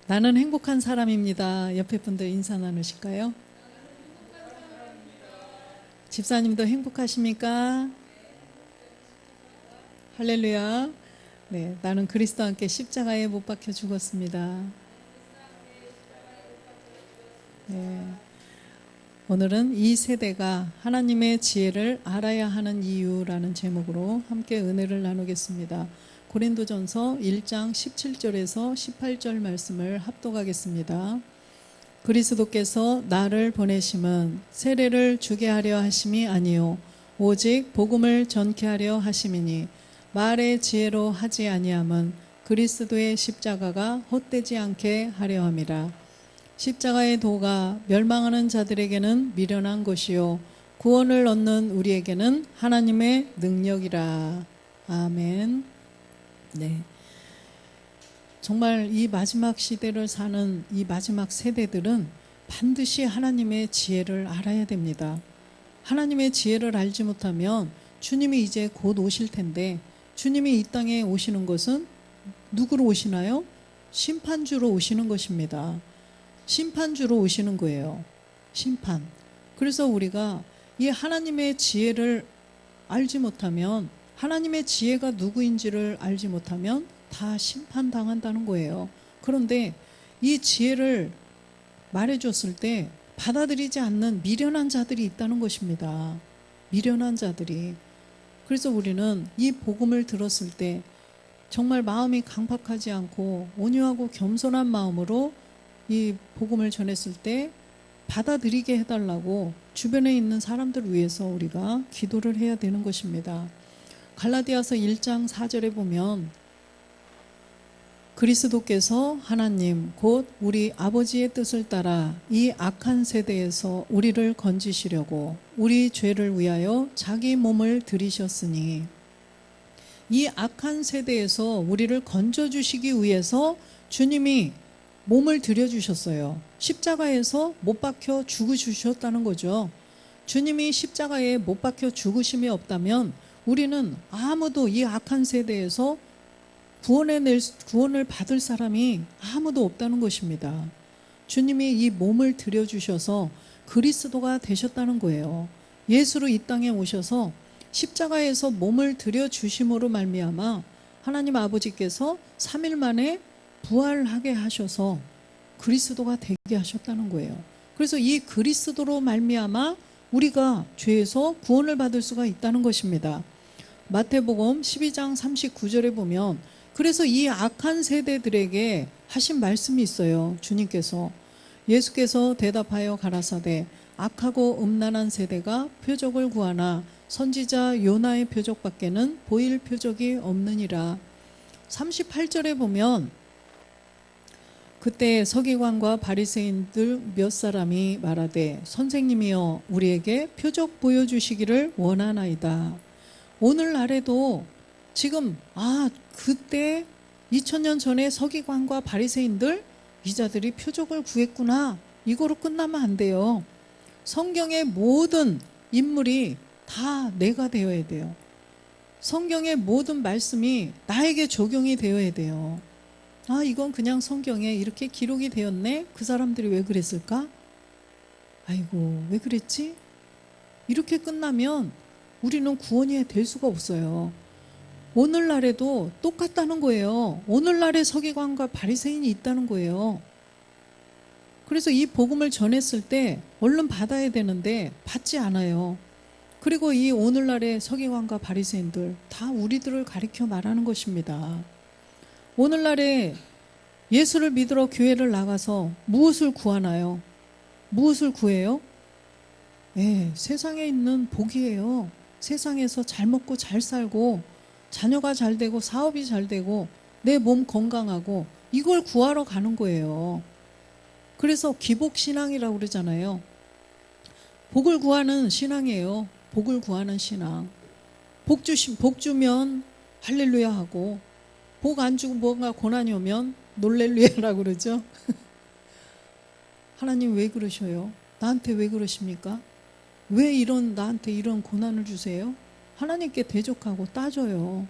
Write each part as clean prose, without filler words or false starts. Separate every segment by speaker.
Speaker 1: 나는 행복한 사람입니다. 옆에 분들 인사 나누실까요? 집사님도 행복하십니까? 할렐루야. 네, 나는 그리스도와 함께 십자가에 못 박혀 죽었습니다. 네, 오늘은 이 세대가 하나님의 지혜를 알아야 하는 이유라는 제목으로 함께 은혜를 나누겠습니다. 고린도전서 1장 17절에서 18절 말씀을 합독하겠습니다. 그리스도께서 나를 보내심은 세례를 주게 하려 하심이 아니요 오직 복음을 전케 하려 하심이니 말의 지혜로 하지 아니함은 그리스도의 십자가가 헛되지 않게 하려 함이라. 십자가의 도가 멸망하는 자들에게는 미련한 것이요 구원을 얻는 우리에게는 하나님의 능력이라. 아멘. 네. 정말 이 마지막 시대를 사는 이 마지막 세대들은 반드시 하나님의 지혜를 알아야 됩니다. 하나님의 지혜를 알지 못하면 주님이 이제 곧 오실 텐데, 주님이 이 땅에 오시는 것은 누구로 오시나요? 심판주로 오시는 것입니다. 심판주로 오시는 거예요. 심판. 그래서 우리가 이 하나님의 지혜를 알지 못하면, 하나님의 지혜가 누구인지를 알지 못하면 다 심판당한다는 거예요. 그런데 이 지혜를 말해줬을 때 받아들이지 않는 미련한 자들이 있다는 것입니다. 미련한 자들이. 그래서 우리는 이 복음을 들었을 때 정말 마음이 강팍하지 않고 온유하고 겸손한 마음으로 이 복음을 전했을 때 받아들이게 해달라고 주변에 있는 사람들을 위해서 우리가 기도를 해야 되는 것입니다. 갈라디아서 1장 4절에 보면 그리스도께서 하나님 곧 우리 아버지의 뜻을 따라 이 악한 세대에서 우리를 건지시려고 우리 죄를 위하여 자기 몸을 들이셨으니, 이 악한 세대에서 우리를 건져주시기 위해서 주님이 몸을 들여주셨어요. 십자가에서 못 박혀 죽으셨다는 거죠. 주님이 십자가에 못 박혀 죽으심이 없다면 우리는 아무도 이 악한 세대에서 구원을 받을 사람이 아무도 없다는 것입니다. 주님이 이 몸을 들여주셔서 그리스도가 되셨다는 거예요. 예수로 이 땅에 오셔서 십자가에서 몸을 들여주심으로 말미암아 하나님 아버지께서 3일 만에 부활하게 하셔서 그리스도가 되게 하셨다는 거예요. 그래서 이 그리스도로 말미암아 우리가 죄에서 구원을 받을 수가 있다는 것입니다. 마태복음 12장 39절에 보면 그래서 이 악한 세대들에게 하신 말씀이 있어요. 주님께서, 예수께서 대답하여 가라사대 악하고 음란한 세대가 표적을 구하나 선지자 요나의 표적밖에는 보일 표적이 없느니라. 38절에 보면 그때 서기관과 바리새인들 몇 사람이 말하되 선생님이여 우리에게 표적 보여주시기를 원하나이다. 오늘날에도 지금 그때 2000년 전에 서기관과 바리새인들 이 자들이 표적을 구했구나, 이거로 끝나면 안 돼요. 성경의 모든 인물이 다 내가 되어야 돼요. 성경의 모든 말씀이 나에게 적용이 되어야 돼요. 이건 그냥 성경에 이렇게 기록이 되었네, 그 사람들이 왜 그랬을까? 아이고 왜 그랬지? 이렇게 끝나면 우리는 구원이 될 수가 없어요. 오늘날에도 똑같다는 거예요. 오늘날의 서기관과 바리새인이 있다는 거예요. 그래서 이 복음을 전했을 때 얼른 받아야 되는데 받지 않아요. 그리고 이 오늘날의 서기관과 바리새인들 다 우리들을 가리켜 말하는 것입니다. 오늘날에 예수를 믿으러 교회를 나가서 무엇을 구하나요? 무엇을 구해요? 세상에 있는 복이에요. 세상에서 잘 먹고 잘 살고 자녀가 잘 되고 사업이 잘 되고 내 몸 건강하고, 이걸 구하러 가는 거예요. 그래서 기복신앙이라고 그러잖아요. 복을 구하는 신앙이에요. 복을 구하는 신앙. 복 주면 할렐루야 하고, 복 안 주고 뭔가 고난이 오면 놀렐루야라고 그러죠. 하나님 왜 그러셔요? 나한테 왜 그러십니까? 왜 나한테 이런 고난을 주세요? 하나님께 대적하고 따져요.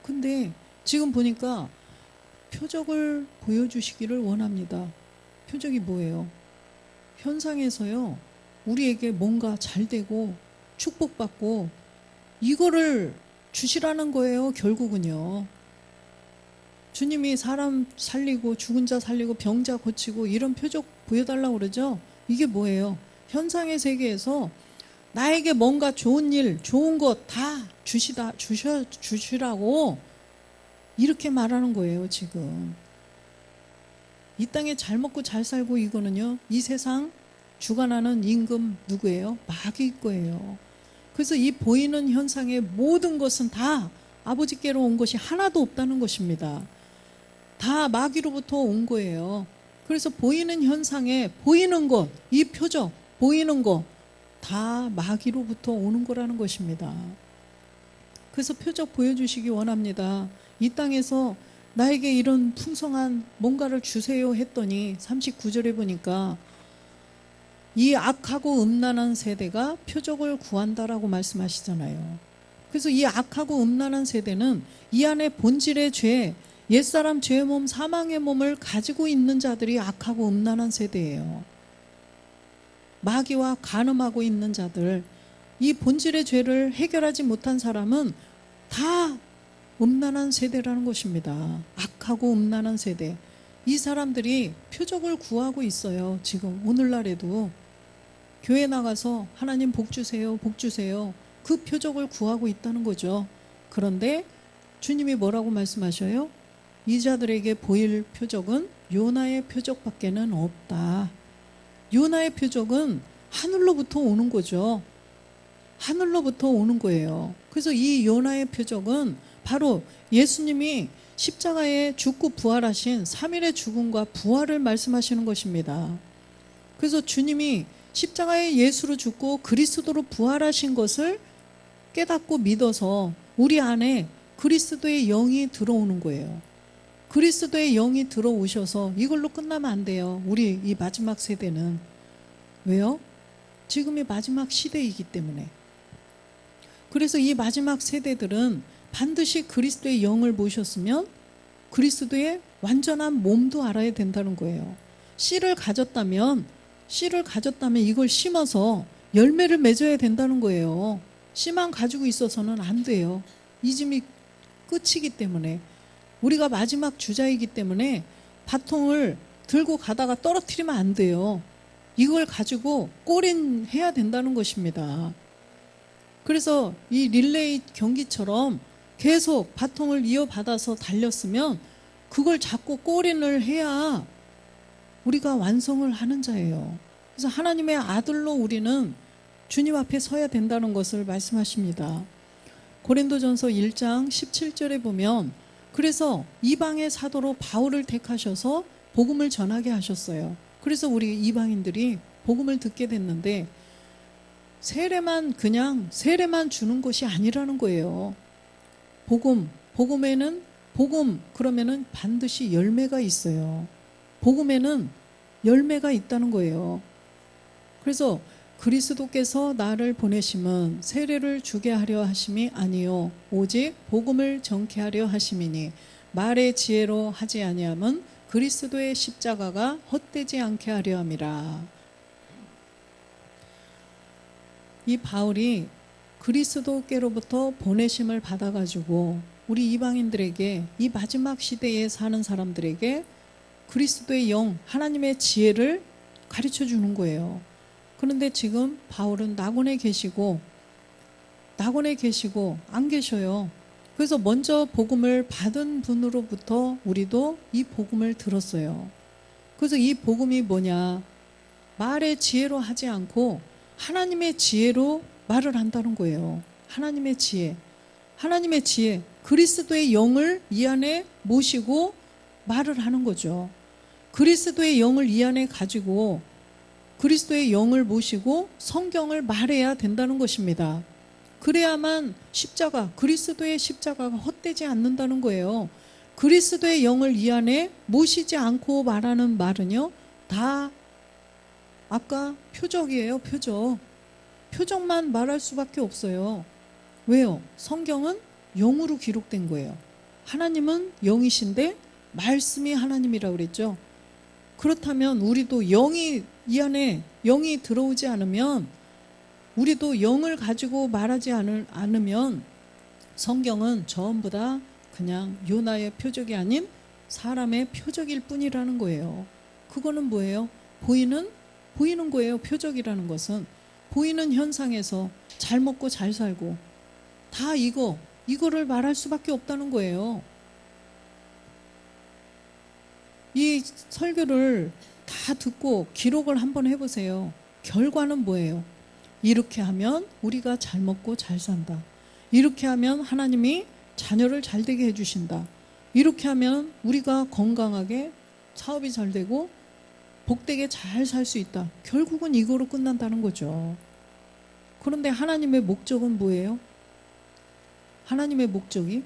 Speaker 1: 근데 지금 보니까 표적을 보여주시기를 원합니다. 표적이 뭐예요? 현상에서요, 우리에게 뭔가 잘 되고 축복받고 이거를 주시라는 거예요, 결국은요. 주님이 사람 살리고 죽은 자 살리고 병자 고치고 이런 표적 보여달라고 그러죠. 이게 뭐예요? 현상의 세계에서 나에게 뭔가 좋은 일, 좋은 것 다 주시라고 이렇게 말하는 거예요, 지금. 이 땅에 잘 먹고 잘 살고 이거는요, 이 세상 주관하는 임금 누구예요? 마귀일 거예요. 그래서 이 보이는 현상의 모든 것은 다 아버지께로 온 것이 하나도 없다는 것입니다. 다 마귀로부터 온 거예요. 그래서 보이는 현상에 보이는 것, 이 표적, 보이는 것 다 마귀로부터 오는 거라는 것입니다. 그래서 표적 보여주시기 원합니다. 이 땅에서 나에게 이런 풍성한 뭔가를 주세요 했더니 39절에 보니까 이 악하고 음란한 세대가 표적을 구한다라고 말씀하시잖아요. 그래서 이 악하고 음란한 세대는 이 안에 본질의 죄, 옛사람 죄의 몸, 사망의 몸을 가지고 있는 자들이 악하고 음란한 세대예요. 마귀와 간음하고 있는 자들, 이 본질의 죄를 해결하지 못한 사람은 다 음란한 세대라는 것입니다. 악하고 음란한 세대. 이 사람들이 표적을 구하고 있어요. 지금 오늘날에도 교회 나가서 하나님 복 주세요, 복 주세요. 그 표적을 구하고 있다는 거죠. 그런데 주님이 뭐라고 말씀하셔요? 이 자들에게 보일 표적은 요나의 표적밖에는 없다. 요나의 표적은 하늘로부터 오는 거죠. 하늘로부터 오는 거예요. 그래서 이 요나의 표적은 바로 예수님이 십자가에 죽고 부활하신 3일의 죽음과 부활을 말씀하시는 것입니다. 그래서 주님이 십자가에 예수로 죽고 그리스도로 부활하신 것을 깨닫고 믿어서 우리 안에 그리스도의 영이 들어오는 거예요. 그리스도의 영이 들어오셔서 이걸로 끝나면 안 돼요. 우리 이 마지막 세대는. 왜요? 지금이 마지막 시대이기 때문에. 그래서 이 마지막 세대들은 반드시 그리스도의 영을 모셨으면 그리스도의 완전한 몸도 알아야 된다는 거예요. 씨를 가졌다면 이걸 심어서 열매를 맺어야 된다는 거예요. 씨만 가지고 있어서는 안 돼요. 이짐이 끝이기 때문에. 우리가 마지막 주자이기 때문에 바통을 들고 가다가 떨어뜨리면 안 돼요. 이걸 가지고 골인해야 된다는 것입니다. 그래서 이 릴레이 경기처럼 계속 바통을 이어받아서 달렸으면 그걸 잡고 골인을 해야 우리가 완성을 하는 자예요. 그래서 하나님의 아들로 우리는 주님 앞에 서야 된다는 것을 말씀하십니다. 고린도전서 1장 17절에 보면 그래서 이방의 사도로 바울을 택하셔서 복음을 전하게 하셨어요. 그래서 우리 이방인들이 복음을 듣게 됐는데 세례만 주는 것이 아니라는 거예요. 복음 그러면은 반드시 열매가 있어요. 복음에는 열매가 있다는 거예요. 그래서 그리스도께서 나를 보내심은 세례를 주게 하려 하심이 아니요 오직 복음을 전케 하려 하심이니 말의 지혜로 하지 아니함은 그리스도의 십자가가 헛되지 않게 하려 함이라. 이 바울이 그리스도께로부터 보내심을 받아가지고 우리 이방인들에게 이 마지막 시대에 사는 사람들에게 그리스도의 영, 하나님의 지혜를 가르쳐 주는 거예요. 그런데 지금 바울은 낙원에 계시고 안 계셔요. 그래서 먼저 복음을 받은 분으로부터 우리도 이 복음을 들었어요. 그래서 이 복음이 뭐냐? 말의 지혜로 하지 않고 하나님의 지혜로 말을 한다는 거예요. 하나님의 지혜, 그리스도의 영을 이 안에 모시고 말을 하는 거죠. 그리스도의 영을 이 안에 가지고 그리스도의 영을 모시고 성경을 말해야 된다는 것입니다. 그래야만 그리스도의 십자가가 헛되지 않는다는 거예요. 그리스도의 영을 이 안에 모시지 않고 말하는 말은요, 다 아까 표적이에요, 표적. 표적만 말할 수밖에 없어요. 왜요? 성경은 영으로 기록된 거예요. 하나님은 영이신데 말씀이 하나님이라고 그랬죠. 그렇다면 우리도 영이 이 안에 영이 들어오지 않으면, 우리도 영을 가지고 말하지 않으면 성경은 전부 다 그냥 요나의 표적이 아닌 사람의 표적일 뿐이라는 거예요. 그거는 뭐예요? 보이는 거예요. 표적이라는 것은 보이는 현상에서 잘 먹고 잘 살고 다 이거를 말할 수밖에 없다는 거예요. 이 설교를 다 듣고 기록을 한번 해보세요. 결과는 뭐예요? 이렇게 하면 우리가 잘 먹고 잘 산다. 이렇게 하면 하나님이 자녀를 잘 되게 해주신다. 이렇게 하면 우리가 건강하게 사업이 잘 되고 복되게 잘 살 수 있다. 결국은 이거로 끝난다는 거죠. 그런데 하나님의 목적은 뭐예요? 하나님의 목적이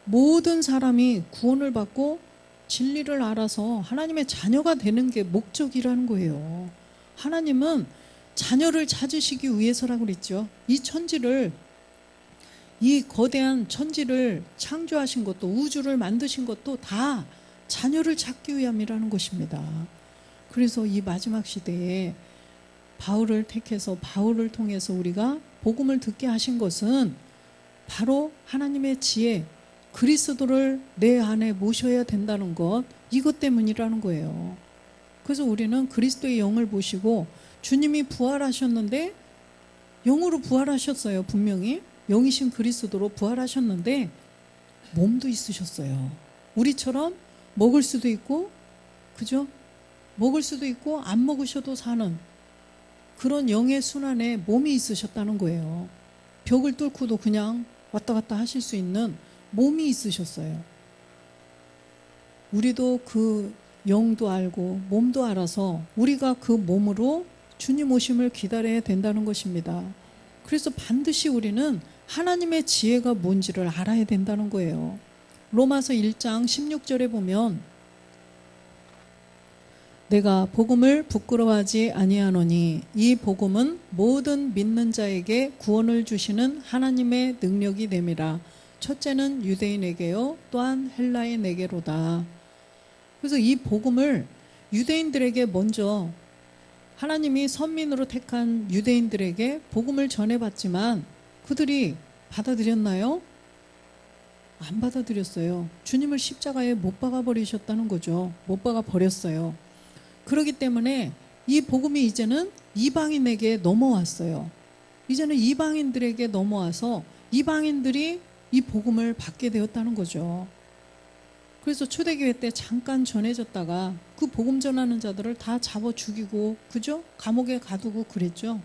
Speaker 1: 모든 사람이 구원을 받고 진리를 알아서 하나님의 자녀가 되는 게 목적이라는 거예요. 하나님은 자녀를 찾으시기 위해서라고 그랬죠. 이 거대한 천지를 창조하신 것도, 우주를 만드신 것도 다 자녀를 찾기 위함이라는 것입니다. 그래서 이 마지막 시대에 바울을 택해서 바울을 통해서 우리가 복음을 듣게 하신 것은 바로 하나님의 지혜, 그리스도를 내 안에 모셔야 된다는 것, 이것 때문이라는 거예요. 그래서 우리는 그리스도의 영을 보시고, 주님이 부활하셨는데 영으로 부활하셨어요. 분명히 영이신 그리스도로 부활하셨는데 몸도 있으셨어요. 우리처럼 먹을 수도 있고, 그죠? 먹을 수도 있고 안 먹으셔도 사는 그런 영의 순환에 몸이 있으셨다는 거예요. 벽을 뚫고도 그냥 왔다 갔다 하실 수 있는 몸이 있으셨어요. 우리도 그 영도 알고 몸도 알아서 우리가 그 몸으로 주님 오심을 기다려야 된다는 것입니다. 그래서 반드시 우리는 하나님의 지혜가 뭔지를 알아야 된다는 거예요. 로마서 1장 16절에 보면 내가 복음을 부끄러워하지 아니하노니 이 복음은 모든 믿는 자에게 구원을 주시는 하나님의 능력이 됨이라. 첫째는 유대인에게요 또한 헬라인에게로다. 그래서 이 복음을 유대인들에게 먼저 하나님이 선민으로 택한 유대인들에게 복음을 전해봤지만 그들이 받아들였나요? 안 받아들였어요. 주님을 십자가에 못 박아 버리셨다는 거죠. 못 박아 버렸어요. 그렇기 때문에 이 복음이 이제는 이방인에게 넘어왔어요. 이제는 이방인들에게 넘어와서 이방인들이 이 복음을 받게 되었다는 거죠. 그래서 초대교회 때 잠깐 전해졌다가 그 복음 전하는 자들을 다 잡아 죽이고, 그죠? 감옥에 가두고 그랬죠.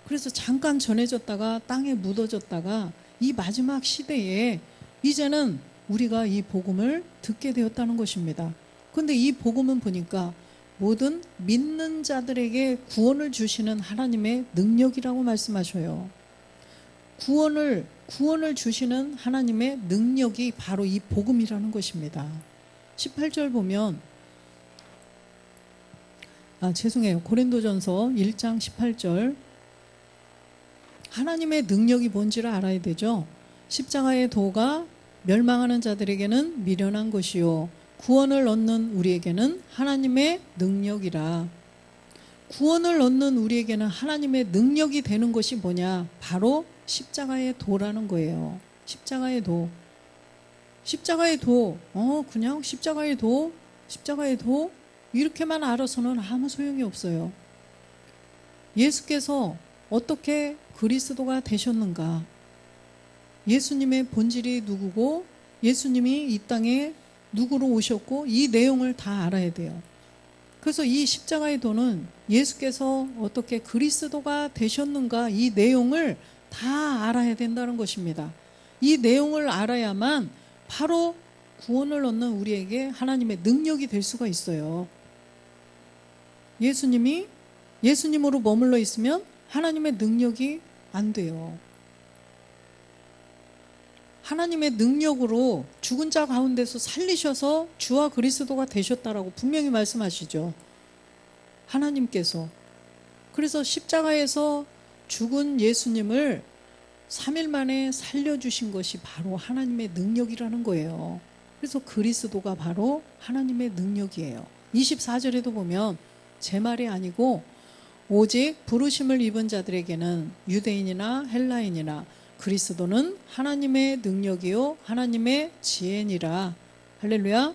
Speaker 1: 그래서 잠깐 전해졌다가 땅에 묻어졌다가 이 마지막 시대에 이제는 우리가 이 복음을 듣게 되었다는 것입니다. 그런데 이 복음은 보니까 모든 믿는 자들에게 구원을 주시는 하나님의 능력이라고 말씀하셔요. 구원을 주시는 하나님의 능력이 바로 이 복음이라는 것입니다. 18절 보면 죄송해요. 고린도전서 1장 18절 하나님의 능력이 뭔지를 알아야 되죠. 십자가의 도가 멸망하는 자들에게는 미련한 것이요 구원을 얻는 우리에게는 하나님의 능력이라. 구원을 얻는 우리에게는 하나님의 능력이 되는 것이 뭐냐? 바로 십자가의 도라는 거예요. 십자가의 도. 그냥 십자가의 도 이렇게만 알아서는 아무 소용이 없어요. 예수께서 어떻게 그리스도가 되셨는가? 예수님의 본질이 누구고 예수님이 이 땅에 누구로 오셨고 이 내용을 다 알아야 돼요. 그래서 이 십자가의 도는 예수께서 어떻게 그리스도가 되셨는가 이 내용을 다 알아야 된다는 것입니다. 이 내용을 알아야만 바로 구원을 얻는 우리에게 하나님의 능력이 될 수가 있어요. 예수님으로 머물러 있으면 하나님의 능력이 안 돼요. 하나님의 능력으로 죽은 자 가운데서 살리셔서 주와 그리스도가 되셨다라고 분명히 말씀하시죠. 하나님께서. 그래서 십자가에서 죽은 예수님을 3일 만에 살려주신 것이 바로 하나님의 능력이라는 거예요. 그래서 그리스도가 바로 하나님의 능력이에요. 24절에도 보면 제 말이 아니고 오직 부르심을 입은 자들에게는 유대인이나 헬라인이나 그리스도는 하나님의 능력이요 하나님의 지혜니라. 할렐루야.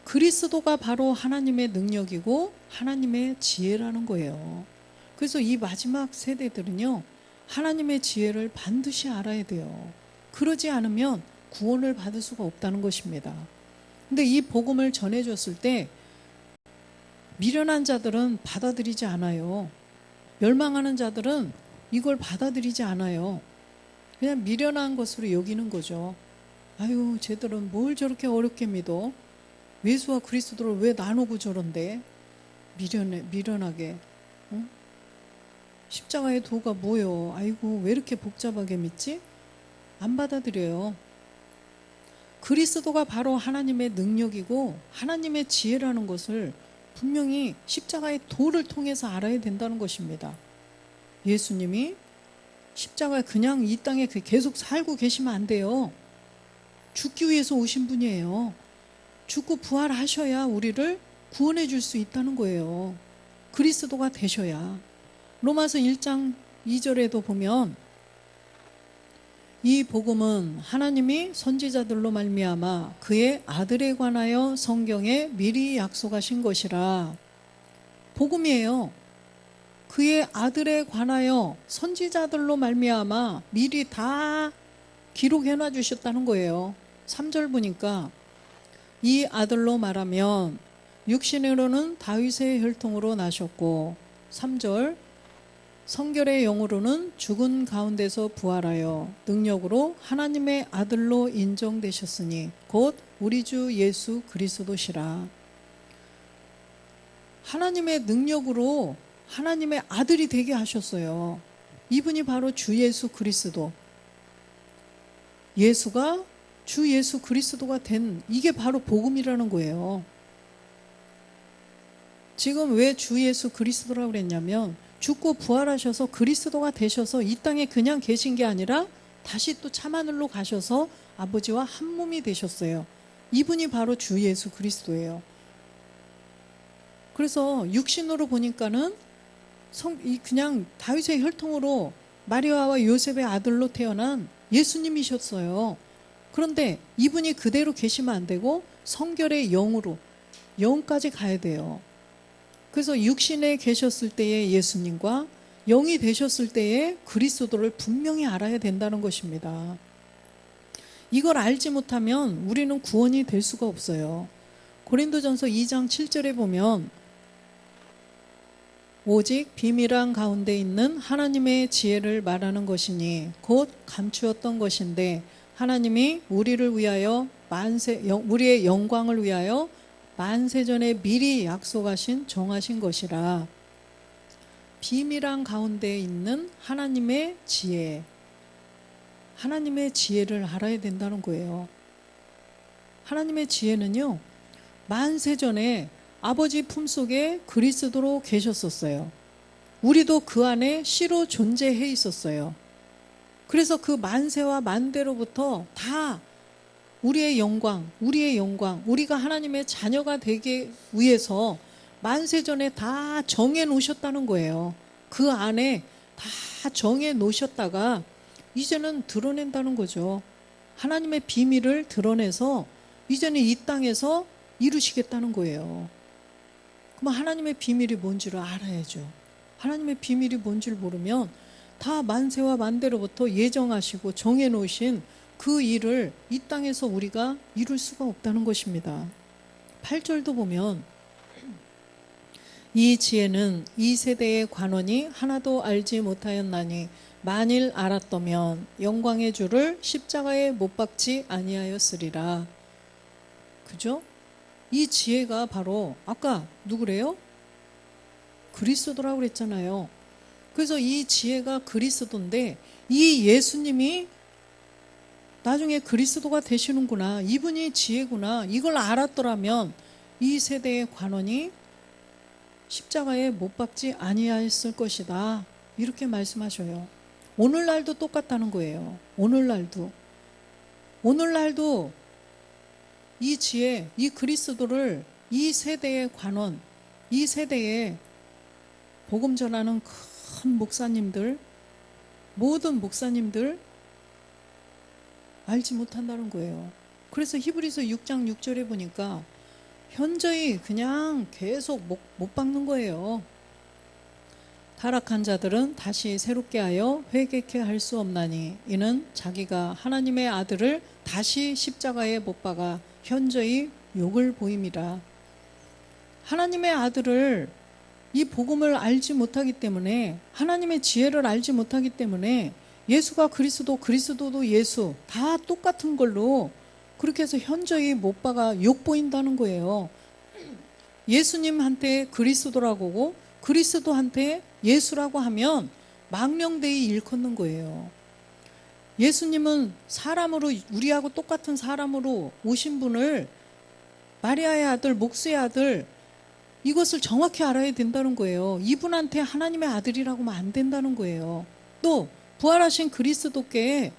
Speaker 1: 그리스도가 바로 하나님의 능력이고 하나님의 지혜라는 거예요. 그래서 이 마지막 세대들은요, 하나님의 지혜를 반드시 알아야 돼요. 그러지 않으면 구원을 받을 수가 없다는 것입니다. 근데 이 복음을 전해줬을 때 미련한 자들은 받아들이지 않아요. 멸망하는 자들은 이걸 받아들이지 않아요. 그냥 미련한 것으로 여기는 거죠. 아유, 쟤들은 뭘 저렇게 어렵게 믿어? 예수와 그리스도를 왜 나누고 저런데? 미련하게. 어? 십자가의 도가 뭐요? 아이고, 왜 이렇게 복잡하게 믿지? 안 받아들여요. 그리스도가 바로 하나님의 능력이고 하나님의 지혜라는 것을 분명히 십자가의 도를 통해서 알아야 된다는 것입니다. 예수님이 십자가에 그냥 이 땅에 계속 살고 계시면 안 돼요. 죽기 위해서 오신 분이에요. 죽고 부활하셔야 우리를 구원해 줄 수 있다는 거예요. 그리스도가 되셔야. 로마서 1장 2절에도 보면 이 복음은 하나님이 선지자들로 말미암아 그의 아들에 관하여 성경에 미리 약속하신 것이라. 복음이에요. 그의 아들에 관하여 선지자들로 말미암아 미리 다 기록해 놔 주셨다는 거예요. 3절 보니까 이 아들로 말하면 육신으로는 다윗의 혈통으로 나셨고, 3절 성결의 영으로는 죽은 가운데서 부활하여 능력으로 하나님의 아들로 인정되셨으니 곧 우리 주 예수 그리스도시라. 하나님의 능력으로 하나님의 아들이 되게 하셨어요. 이분이 바로 주 예수 그리스도. 예수가 주 예수 그리스도가 된, 이게 바로 복음이라는 거예요. 지금 왜 주 예수 그리스도라고 그랬냐면 죽고 부활하셔서 그리스도가 되셔서 이 땅에 그냥 계신 게 아니라 다시 또 참하늘로 가셔서 아버지와 한 몸이 되셨어요. 이분이 바로 주 예수 그리스도예요. 그래서 육신으로 보니까는 그냥 다윗의 혈통으로 마리아와 요셉의 아들로 태어난 예수님이셨어요. 그런데 이분이 그대로 계시면 안 되고 성결의 영으로, 영까지 가야 돼요. 그래서 육신에 계셨을 때의 예수님과 영이 되셨을 때의 그리스도를 분명히 알아야 된다는 것입니다. 이걸 알지 못하면 우리는 구원이 될 수가 없어요. 고린도전서 2장 7절에 보면 오직 비밀한 가운데 있는 하나님의 지혜를 말하는 것이니 곧 감추었던 것인데 하나님이 우리를 위하여 우리의 영광을 위하여 만세전에 미리 약속하신 정하신 것이라. 비밀한 가운데 있는 하나님의 지혜, 하나님의 지혜를 알아야 된다는 거예요. 하나님의 지혜는요, 만세전에 아버지 품속에 그리스도로 계셨었어요. 우리도 그 안에 씨로 존재해 있었어요. 그래서 그 만세와 만대로부터 다 우리의 영광, 우리가 하나님의 자녀가 되기 위해서 만세전에 다 정해 놓으셨다는 거예요. 그 안에 다 정해 놓으셨다가 이제는 드러낸다는 거죠. 하나님의 비밀을 드러내서 이제는 이 땅에서 이루시겠다는 거예요. 그럼 하나님의 비밀이 뭔지를 알아야죠. 하나님의 비밀이 뭔지를 모르면 다 만세와 만대로부터 예정하시고 정해 놓으신 그 일을 이 땅에서 우리가 이룰 수가 없다는 것입니다. 8절도 보면 이 지혜는 이 세대의 관원이 하나도 알지 못하였나니 만일 알았더면 영광의 주를 십자가에 못 박지 아니하였으리라. 그죠? 이 지혜가 바로 아까 누구래요? 그리스도라고 그랬잖아요. 그래서 이 지혜가 그리스도인데 이 예수님이 나중에 그리스도가 되시는구나, 이분이 지혜구나, 이걸 알았더라면 이 세대의 관원이 십자가에 못 박지 아니하였을 것이다, 이렇게 말씀하셔요. 오늘날도 똑같다는 거예요. 오늘날도 이 지혜, 이 그리스도를 이 세대의 관원, 이 세대에 복음 전하는 큰 목사님들, 모든 목사님들 알지 못한다는 거예요. 그래서 히브리서 6장 6절에 보니까 현저히 그냥 계속 못 박는 거예요. 타락한 자들은 다시 새롭게 하여 회개케 할 수 없나니 이는 자기가 하나님의 아들을 다시 십자가에 못 박아 현저히 욕을 보임이라. 하나님의 아들을 이 복음을 알지 못하기 때문에, 하나님의 지혜를 알지 못하기 때문에 예수가 그리스도, 그리스도도 예수 다 똑같은 걸로 그렇게 해서 현저히 못 박아 욕 보인다는 거예요. 예수님한테 그리스도라고 하고 그리스도한테 예수라고 하면 망령되이 일컫는 거예요. 예수님은 사람으로, 우리하고 똑같은 사람으로 오신 분을 마리아의 아들, 목수의 아들, 이것을 정확히 알아야 된다는 거예요. 이분한테 하나님의 아들이라고 하면 안 된다는 거예요. 또 부활하신 그리스도께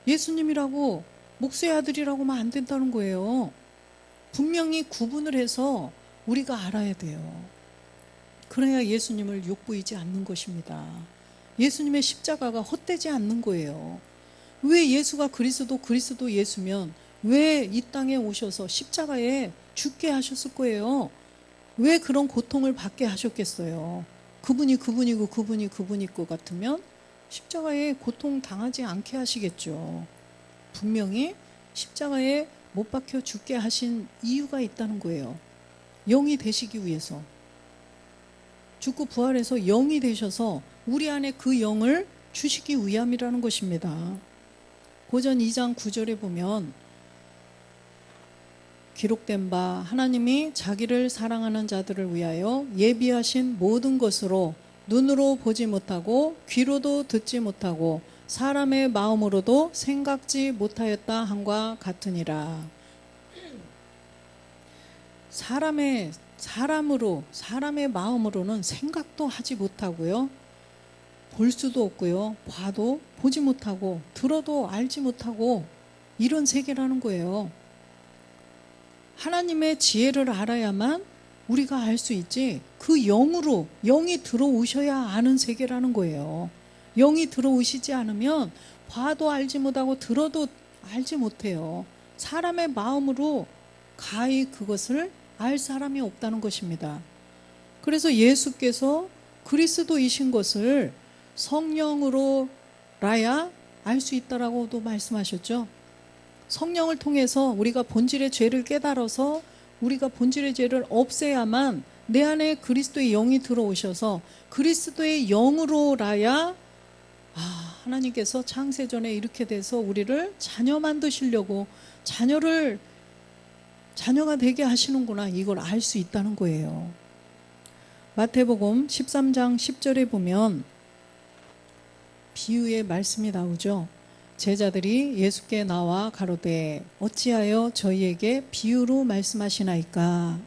Speaker 1: 예수님이라고, 목수의 아들이라고 하면 안 된다는 거예요. 분명히 구분을 해서 우리가 알아야 돼요. 그래야 예수님을 욕보이지 않는 것입니다. 예수님의 십자가가 헛되지 않는 거예요. 왜 예수가 그리스도, 그리스도 예수면 왜 이 땅에 오셔서 십자가에 죽게 하셨을 거예요? 왜 그런 고통을 받게 하셨겠어요? 그분이 그분이고 그분이 그분일 것 같으면 십자가에 고통 당하지 않게 하시겠죠. 분명히 십자가에 못 박혀 죽게 하신 이유가 있다는 거예요. 영이 되시기 위해서. 죽고 부활해서 영이 되셔서 우리 안에 그 영을 주시기 위함이라는 것입니다. 고전 2장 9절에 보면 기록된 바 하나님이 자기를 사랑하는 자들을 위하여 예비하신 모든 것으로 눈으로 보지 못하고 귀로도 듣지 못하고 사람의 마음으로도 생각지 못하였다 함과 같으니라. 사람의 마음으로는 생각도 하지 못하고요, 볼 수도 없고요, 봐도 보지 못하고 들어도 알지 못하고 이런 세계라는 거예요. 하나님의 지혜를 알아야만 우리가 알 수 있지, 그 영으로, 영이 들어오셔야 아는 세계라는 거예요. 영이 들어오시지 않으면 봐도 알지 못하고 들어도 알지 못해요. 사람의 마음으로 가히 그것을 알 사람이 없다는 것입니다. 그래서 예수께서 그리스도이신 것을 성령으로 라야 알 수 있다라고도 말씀하셨죠. 성령을 통해서 우리가 본질의 죄를 깨달아서 우리가 본질의 죄를 없애야만 내 안에 그리스도의 영이 들어오셔서 그리스도의 영으로라야 하나님께서 창세전에 이렇게 돼서 우리를 자녀 만드시려고 자녀가 되게 하시는구나, 이걸 알 수 있다는 거예요. 마태복음 13장 10절에 보면 비유의 말씀이 나오죠. 제자들이 예수께 나와 가로되 어찌하여 저희에게 비유로 말씀하시나이까?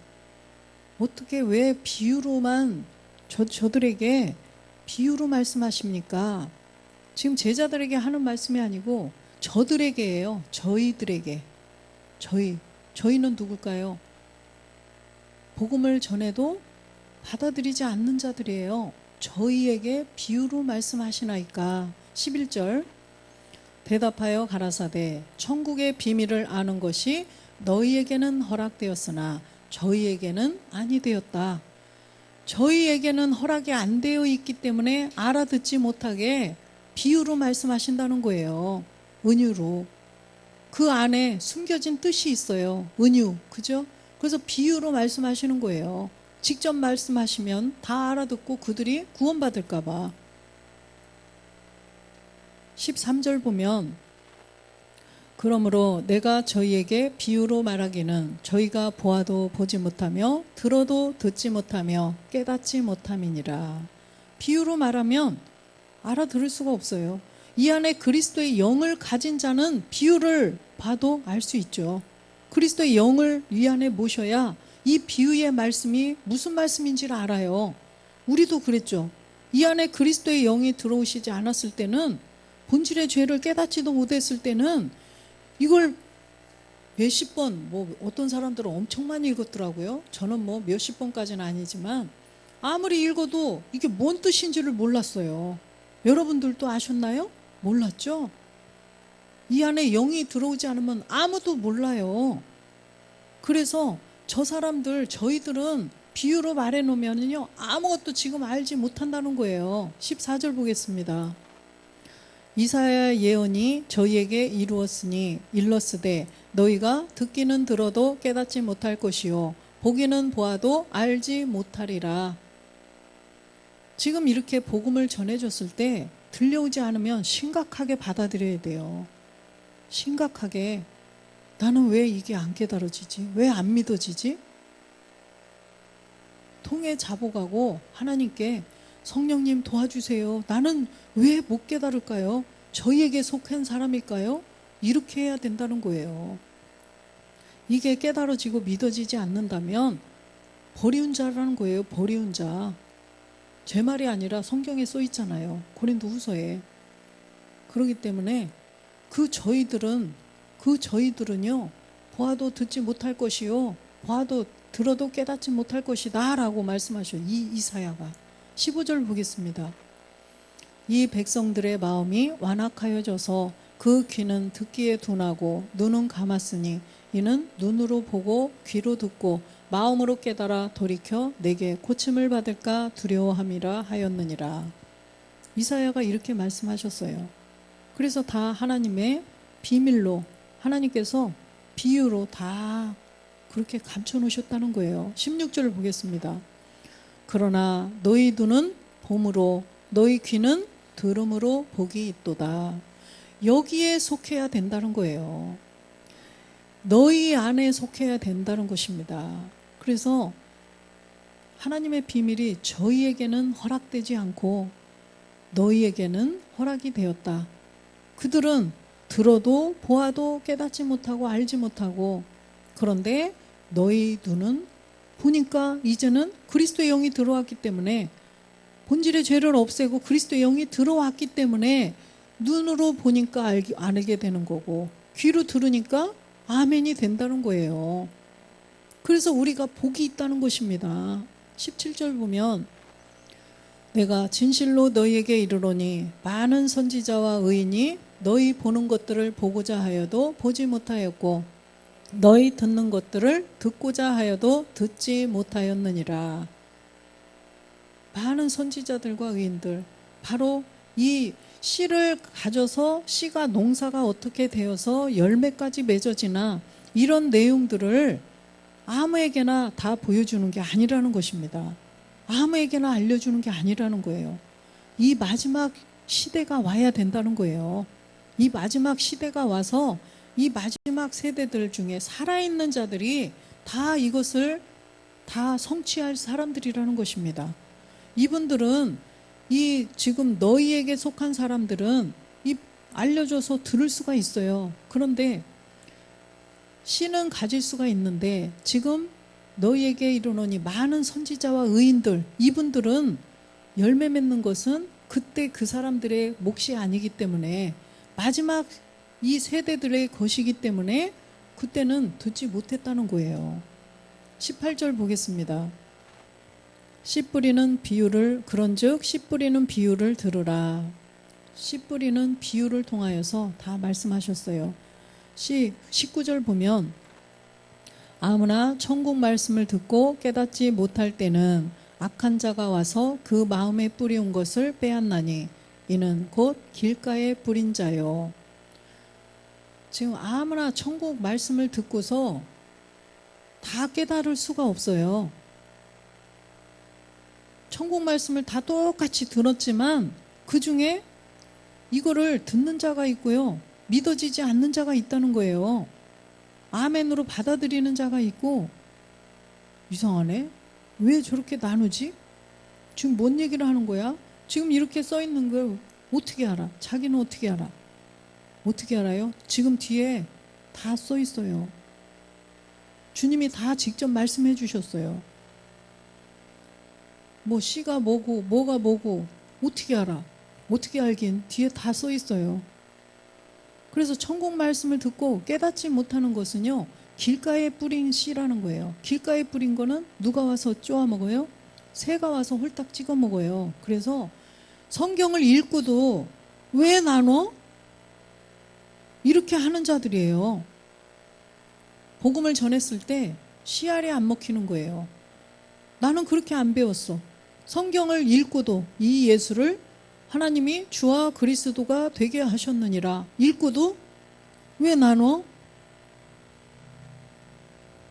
Speaker 1: 어떻게 왜 비유로만 저들에게 비유로 말씀하십니까? 지금 제자들에게 하는 말씀이 아니고 저들에게예요. 저희들에게. 저희는 누굴까요? 복음을 전해도 받아들이지 않는 자들이에요. 저희에게 비유로 말씀하시나이까? 11절 대답하여 가라사대 천국의 비밀을 아는 것이 너희에게는 허락되었으나 저희에게는 아니 되었다. 저희에게는 허락이 안 되어 있기 때문에 알아듣지 못하게 비유로 말씀하신다는 거예요. 은유로. 그 안에 숨겨진 뜻이 있어요. 은유, 그죠? 그래서 비유로 말씀하시는 거예요. 직접 말씀하시면 다 알아듣고 그들이 구원받을까 봐. 13절 보면 그러므로 내가 저희에게 비유로 말하기는 저희가 보아도 보지 못하며 들어도 듣지 못하며 깨닫지 못함이니라. 비유로 말하면 알아들을 수가 없어요. 이 안에 그리스도의 영을 가진 자는 비유를 봐도 알 수 있죠. 그리스도의 영을 이 안에 모셔야 이 비유의 말씀이 무슨 말씀인지를 알아요. 우리도 그랬죠. 이 안에 그리스도의 영이 들어오시지 않았을 때는, 본질의 죄를 깨닫지도 못했을 때는 이걸 몇십 번, 뭐 어떤 사람들은 엄청 많이 읽었더라고요. 저는 뭐 몇십 번까지는 아니지만 아무리 읽어도 이게 뭔 뜻인지를 몰랐어요. 여러분들도 아셨나요? 몰랐죠? 이 안에 영이 들어오지 않으면 아무도 몰라요. 그래서 저희들은 비유로 말해 놓으면요 아무것도 지금 알지 못한다는 거예요. 14절 보겠습니다. 이사야 예언이 저희에게 일렀으되 너희가 듣기는 들어도 깨닫지 못할 것이요 보기는 보아도 알지 못하리라. 지금 이렇게 복음을 전해줬을 때 들려오지 않으면 심각하게 받아들여야 돼요. 심각하게. 나는 왜 이게 안 깨달아지지? 왜 안 믿어지지? 통해 자복하고 하나님께 성령님 도와주세요. 나는 왜 못 깨달을까요? 저희에게 속한 사람일까요? 이렇게 해야 된다는 거예요. 이게 깨달아지고 믿어지지 않는다면 버리운 자라는 거예요. 버리운 자. 제 말이 아니라 성경에 써 있잖아요. 고린도 후서에. 그렇기 때문에 저희들은요 보아도 듣지 못할 것이요 보아도 들어도 깨닫지 못할 것이다 라고 말씀하셔요. 이사야가. 15절 보겠습니다. 이 백성들의 마음이 완악하여져서 그 귀는 듣기에 둔하고 눈은 감았으니 이는 눈으로 보고 귀로 듣고 마음으로 깨달아 돌이켜 내게 고침을 받을까 두려워함이라 하였느니라. 이사야가 이렇게 말씀하셨어요. 그래서 다 하나님의 비밀로 하나님께서 비유로 다 그렇게 감춰 놓으셨다는 거예요. 16절을 보겠습니다. 그러나 너희 눈은 봄으로 너희 귀는 들음으로 복이 있도다. 여기에 속해야 된다는 거예요. 너희 안에 속해야 된다는 것입니다. 그래서 하나님의 비밀이 저희에게는 허락되지 않고 너희에게는 허락이 되었다. 그들은 들어도 보아도 깨닫지 못하고 알지 못하고 그런데 너희 눈은 보니까 이제는 그리스도의 영이 들어왔기 때문에 본질의 죄를 없애고 그리스도의 영이 들어왔기 때문에 눈으로 보니까 알게 되는 거고 귀로 들으니까 아멘이 된다는 거예요. 그래서 우리가 복이 있다는 것입니다. 17절 보면 내가 진실로 너희에게 이르노니 많은 선지자와 의인이 너희 보는 것들을 보고자 하여도 보지 못하였고 너희 듣는 것들을 듣고자 하여도 듣지 못하였느니라. 많은 선지자들과 의인들, 바로 이 씨를 가져서 씨가 농사가 어떻게 되어서 열매까지 맺어지나 이런 내용들을 아무에게나 다 보여주는 게 아니라는 것입니다. 아무에게나 알려주는 게 아니라는 거예요. 이 마지막 시대가 와야 된다는 거예요. 이 마지막 시대가 와서 이 마지막 세대들 중에 살아있는 자들이 다 이것을 다 성취할 사람들이라는 것입니다. 이분들은 이 지금 너희에게 속한 사람들은 이 알려줘서 들을 수가 있어요. 그런데 씨는 가질 수가 있는데 지금 너희에게 이르노니 많은 선지자와 의인들, 이분들은 열매 맺는 것은 그때 그 사람들의 몫이 아니기 때문에 마지막 이 세대들의 것이기 때문에 그때는 듣지 못했다는 거예요. 18절 보겠습니다. 씨 뿌리는 비유를 그런즉 씨 뿌리는 비유를 들으라. 씨 뿌리는 비유를 통하여서 다 말씀하셨어요. 19절 보면 아무나 천국 말씀을 듣고 깨닫지 못할 때는 악한 자가 와서 그 마음에 뿌리운 것을 빼앗나니 이는 곧 길가에 뿌린 자요. 지금 아무나 천국 말씀을 듣고서 다 깨달을 수가 없어요. 천국 말씀을 다 똑같이 들었지만 그 중에 이거를 듣는 자가 있고요. 믿어지지 않는 자가 있다는 거예요. 아멘으로 받아들이는 자가 있고 이상하네. 왜 저렇게 나누지? 지금 뭔 얘기를 하는 거야? 지금 이렇게 써 있는 걸 어떻게 알아? 자기는 어떻게 알아? 어떻게 알아요? 지금 뒤에 다 써 있어요. 주님이 다 직접 말씀해 주셨어요. 뭐 씨가 뭐고 뭐가 뭐고 어떻게 알아? 어떻게 알긴 뒤에 다 써 있어요. 그래서 천국 말씀을 듣고 깨닫지 못하는 것은요, 길가에 뿌린 씨라는 거예요. 길가에 뿌린 거는 누가 와서 쪼아 먹어요? 새가 와서 홀딱 찍어 먹어요. 그래서 성경을 읽고도 왜 나눠? 이렇게 하는 자들이에요. 복음을 전했을 때 씨알이 안 먹히는 거예요. 나는 그렇게 안 배웠어. 성경을 읽고도 이 예수를 하나님이 주와 그리스도가 되게 하셨느니라 읽고도 왜 나눠?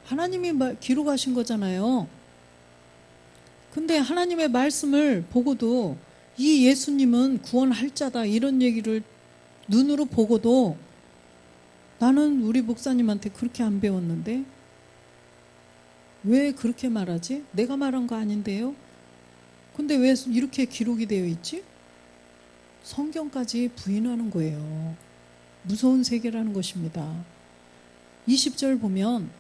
Speaker 1: 하나님이 기록하신 거잖아요. 근데 하나님의 말씀을 보고도 이 예수님은 구원할 자다 이런 얘기를 눈으로 보고도 나는 우리 목사님한테 그렇게 안 배웠는데 왜 그렇게 말하지? 내가 말한 거 아닌데요? 근데 왜 이렇게 기록이 되어 있지? 성경까지 부인하는 거예요. 무서운 세계라는 것입니다. 20절 보면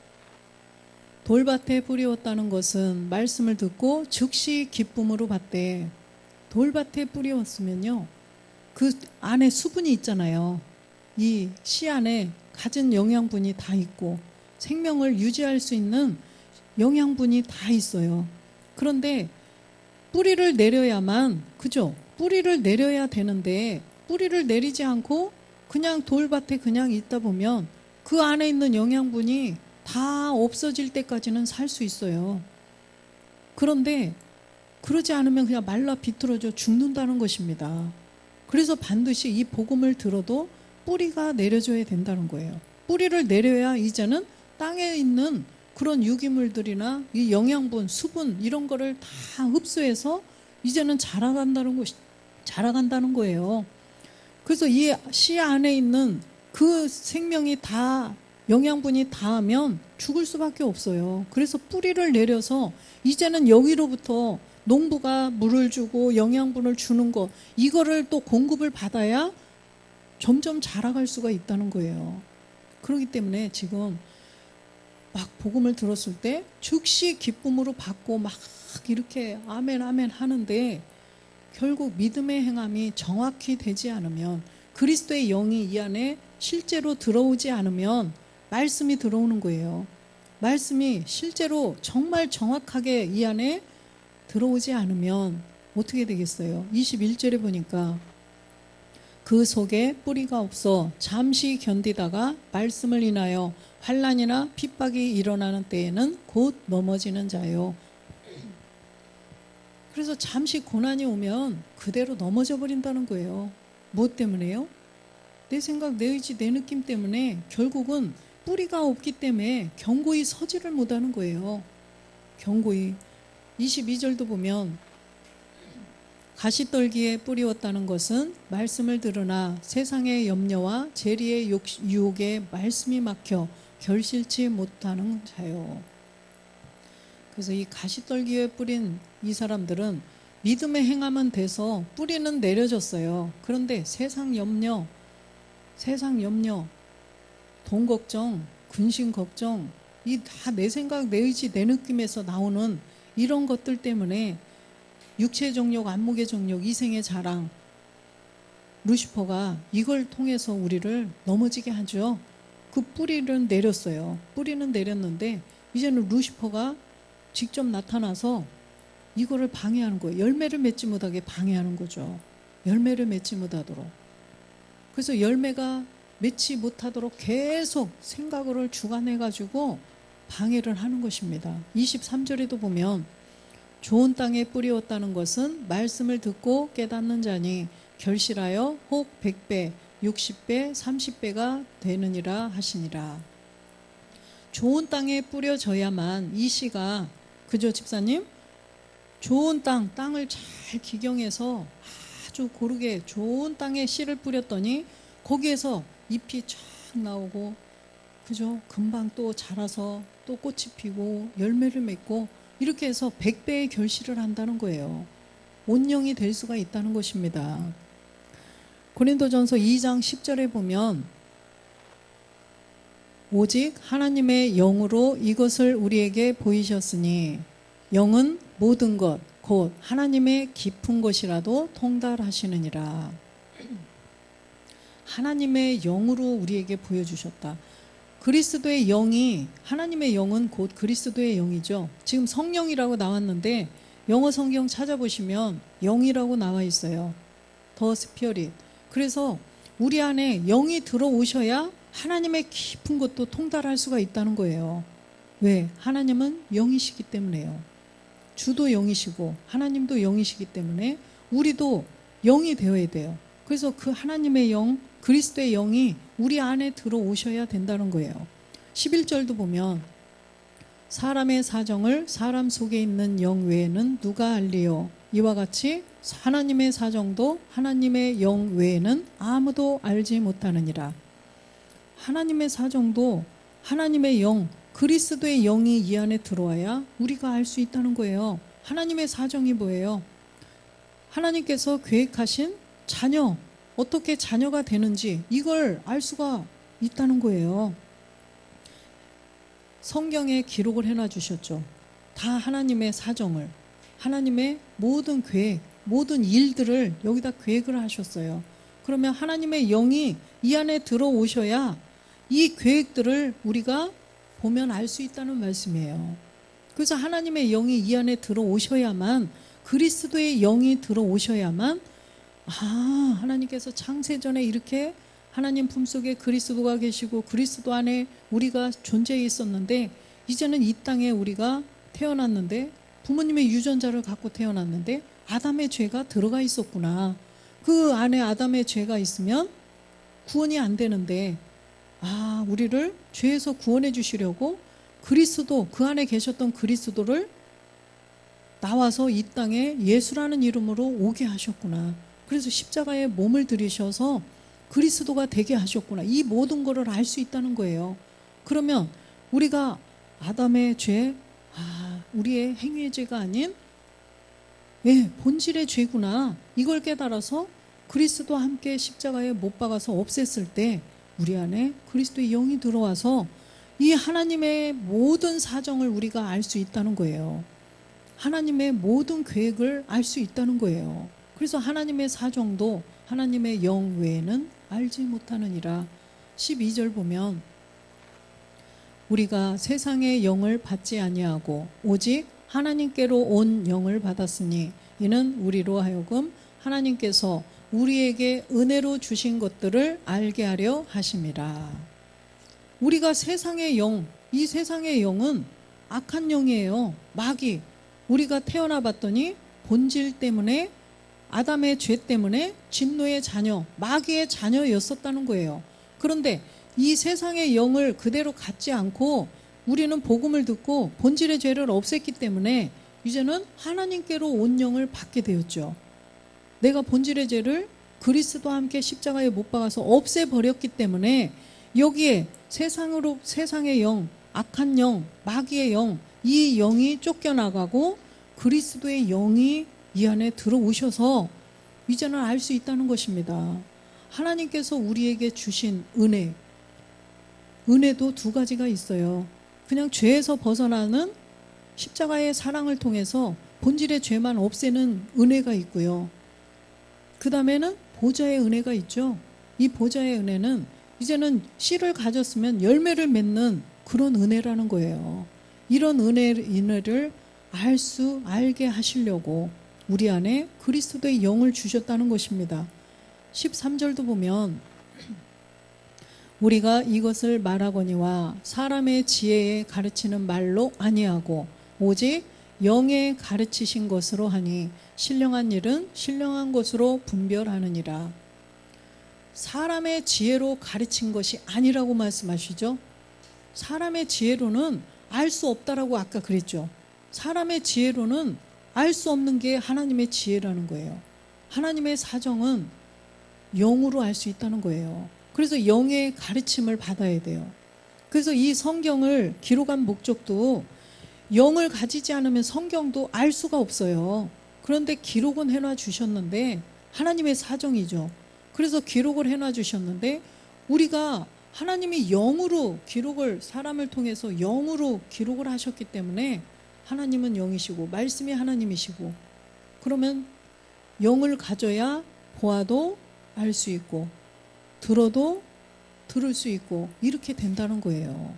Speaker 1: 돌밭에 뿌리었다는 것은 말씀을 듣고 즉시 기쁨으로 받되, 돌밭에 뿌리었으면요 그 안에 수분이 있잖아요. 이 씨 안에 가진 영양분이 다 있고 생명을 유지할 수 있는 영양분이 다 있어요. 그런데 뿌리를 내려야만, 그죠? 뿌리를 내려야 되는데 뿌리를 내리지 않고 그냥 돌밭에 그냥 있다 보면 그 안에 있는 영양분이 다 없어질 때까지는 살 수 있어요. 그런데 그러지 않으면 그냥 말라 비틀어져 죽는다는 것입니다. 그래서 반드시 이 복음을 들어도 뿌리가 내려줘야 된다는 거예요. 뿌리를 내려야 이제는 땅에 있는 그런 유기물들이나 이 영양분, 수분 이런 거를 다 흡수해서 이제는 자라간다는 거예요. 그래서 이 씨 안에 있는 그 생명이 다, 영양분이 닿으면 죽을 수밖에 없어요. 그래서 뿌리를 내려서 이제는 여기로부터 농부가 물을 주고 영양분을 주는 거, 이거를 또 공급을 받아야 점점 자라갈 수가 있다는 거예요. 그렇기 때문에 지금 막 복음을 들었을 때 즉시 기쁨으로 받고 막 이렇게 아멘 아멘 하는데 결국 믿음의 행함이 정확히 되지 않으면, 그리스도의 영이 이 안에 실제로 들어오지 않으면 말씀이 들어오는 거예요. 말씀이 실제로 정말 정확하게 이 안에 들어오지 않으면 어떻게 되겠어요? 21절에 보니까 그 속에 뿌리가 없어 잠시 견디다가 말씀을 인하여 환난이나 핍박이 일어나는 때에는 곧 넘어지는 자요. 그래서 잠시 고난이 오면 그대로 넘어져 버린다는 거예요. 무엇 때문에요? 내 생각, 내 의지, 내 느낌 때문에 결국은 뿌리가 없기 때문에 견고히 서지를 못하는 거예요. 견고히. 22절도 보면 가시떨기에 뿌리었다는 것은 말씀을 들으나 세상의 염려와 재리의 유혹에 말씀이 막혀 결실치 못하는 자요. 그래서 이 가시떨기에 뿌린 이 사람들은 믿음의 행함은 돼서 뿌리는 내려졌어요. 그런데 세상 염려, 돈 걱정, 근심 걱정, 이 다 내 생각, 내 의지, 내 느낌에서 나오는 이런 것들 때문에 육체의 정욕, 안목의 정욕, 이생의 자랑, 루시퍼가 이걸 통해서 우리를 넘어지게 하죠. 그 뿌리를 내렸어요. 뿌리는 내렸는데 이제는 루시퍼가 직접 나타나서 이거를 방해하는 거예요. 열매를 맺지 못하게 방해하는 거죠. 열매를 맺지 못하도록. 그래서 열매가 맺지 못하도록 계속 생각을 주관해가지고 방해를 하는 것입니다. 23절에도 보면 좋은 땅에 뿌리었다는 것은 말씀을 듣고 깨닫는 자니 결실하여 혹 100배, 60배, 30배가 되느니라 하시니라. 좋은 땅에 뿌려져야만 이 씨가, 그죠 집사님? 좋은 땅을 잘 기경해서 아주 고르게 좋은 땅에 씨를 뿌렸더니 거기에서 잎이 쫙 나오고, 그죠? 금방 또 자라서 또 꽃이 피고 열매를 맺고 이렇게 해서 100배의 결실을 한다는 거예요. 온영이 될 수가 있다는 것입니다. 고린도전서 2장 10절에 보면 오직 하나님의 영으로 이것을 우리에게 보이셨으니 영은 모든 것 곧 하나님의 깊은 것이라도 통달하시느니라. 하나님의 영으로 우리에게 보여주셨다. 그리스도의 영이, 하나님의 영은 곧 그리스도의 영이죠. 지금 성령이라고 나왔는데 영어 성경 찾아보시면 영이라고 나와 있어요. 더 스피어릿. 그래서 우리 안에 영이 들어오셔야 하나님의 깊은 것도 통달할 수가 있다는 거예요. 왜? 하나님은 영이시기 때문에요. 주도 영이시고 하나님도 영이시기 때문에 우리도 영이 되어야 돼요. 그래서 그 하나님의 영, 그리스도의 영이 우리 안에 들어오셔야 된다는 거예요. 11절도 보면 사람의 사정을 사람 속에 있는 영 외에는 누가 알리요? 이와 같이 하나님의 사정도 하나님의 영 외에는 아무도 알지 못하느니라. 하나님의 사정도 하나님의 영, 그리스도의 영이 이 안에 들어와야 우리가 알 수 있다는 거예요. 하나님의 사정이 뭐예요? 하나님께서 계획하신 자녀, 어떻게 자녀가 되는지 이걸 알 수가 있다는 거예요. 성경에 기록을 해놔 주셨죠. 다 하나님의 사정을, 하나님의 모든 계획, 모든 일들을 여기다 계획을 하셨어요. 그러면 하나님의 영이 이 안에 들어오셔야 이 계획들을 우리가 보면 알 수 있다는 말씀이에요. 그래서 하나님의 영이 이 안에 들어오셔야만, 그리스도의 영이 들어오셔야만, 하나님께서 창세전에 이렇게 하나님 품속에 그리스도가 계시고 그리스도 안에 우리가 존재해 있었는데 이제는 이 땅에 우리가 태어났는데 부모님의 유전자를 갖고 태어났는데 아담의 죄가 들어가 있었구나. 그 안에 아담의 죄가 있으면 구원이 안 되는데 우리를 죄에서 구원해 주시려고 그리스도, 그 안에 계셨던 그리스도를 나와서 이 땅에 예수라는 이름으로 오게 하셨구나. 그래서 십자가에 몸을 들이셔서 그리스도가 되게 하셨구나. 이 모든 것을 알 수 있다는 거예요. 그러면 우리가 아담의 죄, 우리의 행위의 죄가 아닌 본질의 죄구나. 이걸 깨달아서 그리스도와 함께 십자가에 못 박아서 없앴을 때 우리 안에 그리스도의 영이 들어와서 이 하나님의 모든 사정을 우리가 알 수 있다는 거예요. 하나님의 모든 계획을 알 수 있다는 거예요. 그래서 하나님의 사정도 하나님의 영 외에는 알지 못하느니라. 12절 보면 우리가 세상의 영을 받지 아니하고 오직 하나님께로 온 영을 받았으니 이는 우리로 하여금 하나님께서 우리에게 은혜로 주신 것들을 알게 하려 하심이라. 우리가 세상의 영, 이 세상의 영은 악한 영이에요. 마귀. 우리가 태어나 봤더니 본질 때문에, 아담의 죄 때문에 진노의 자녀, 마귀의 자녀였었다는 거예요. 그런데 이 세상의 영을 그대로 갖지 않고 우리는 복음을 듣고 본질의 죄를 없앴기 때문에 이제는 하나님께로 온 영을 받게 되었죠. 내가 본질의 죄를 그리스도와 함께 십자가에 못 박아서 없애버렸기 때문에 여기에 세상의 영, 악한 영, 마귀의 영, 이 영이 쫓겨나가고 그리스도의 영이 이 안에 들어오셔서 이제는 알 수 있다는 것입니다. 하나님께서 우리에게 주신 은혜도 두 가지가 있어요. 그냥 죄에서 벗어나는 십자가의 사랑을 통해서 본질의 죄만 없애는 은혜가 있고요. 그 다음에는 보좌의 은혜가 있죠. 이 보좌의 은혜는 이제는 씨를 가졌으면 열매를 맺는 그런 은혜라는 거예요. 이런 은혜를 알게 하시려고 우리 안에 그리스도의 영을 주셨다는 것입니다. 13절도 보면 우리가 이것을 말하거니와 사람의 지혜에 가르치는 말로 아니하고 오직 영에 가르치신 것으로 하니 신령한 일은 신령한 것으로 분별하느니라. 사람의 지혜로 가르친 것이 아니라고 말씀하시죠. 사람의 지혜로는 알 수 없다라고 아까 그랬죠. 사람의 지혜로는 알 수 없는 게 하나님의 지혜라는 거예요. 하나님의 사정은 영으로 알 수 있다는 거예요. 그래서 영의 가르침을 받아야 돼요. 그래서 이 성경을 기록한 목적도 영을 가지지 않으면 성경도 알 수가 없어요. 그런데 기록은 해놔 주셨는데 하나님의 사정이죠. 그래서 기록을 해놔 주셨는데 우리가 하나님이 영으로 기록을, 사람을 통해서 영으로 기록을 하셨기 때문에 하나님은 영이시고 말씀이 하나님이시고, 그러면 영을 가져야 보아도 알 수 있고 들어도 들을 수 있고 이렇게 된다는 거예요.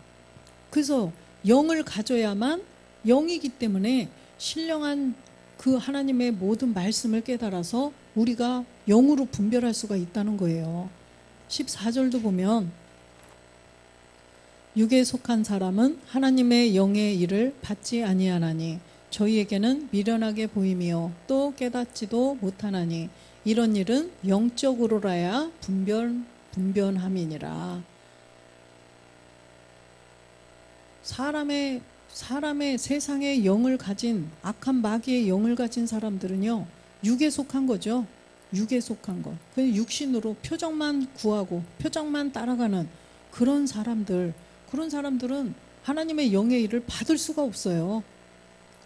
Speaker 1: 그래서 영을 가져야만, 영이기 때문에 신령한 그 하나님의 모든 말씀을 깨달아서 우리가 영으로 분별할 수가 있다는 거예요. 14절도 보면 육에 속한 사람은 하나님의 영의 일을 받지 아니하나니 저희에게는 미련하게 보임이요 또 깨닫지도 못하나니 이런 일은 영적으로라야 분변함이니라. 사람의 세상의 영을 가진, 악한 마귀의 영을 가진 사람들은요, 육에 속한 거죠. 육에 속한 것. 그냥 육신으로 표적만 구하고 표적만 따라가는 그런 사람들은 하나님의 영의 일을 받을 수가 없어요.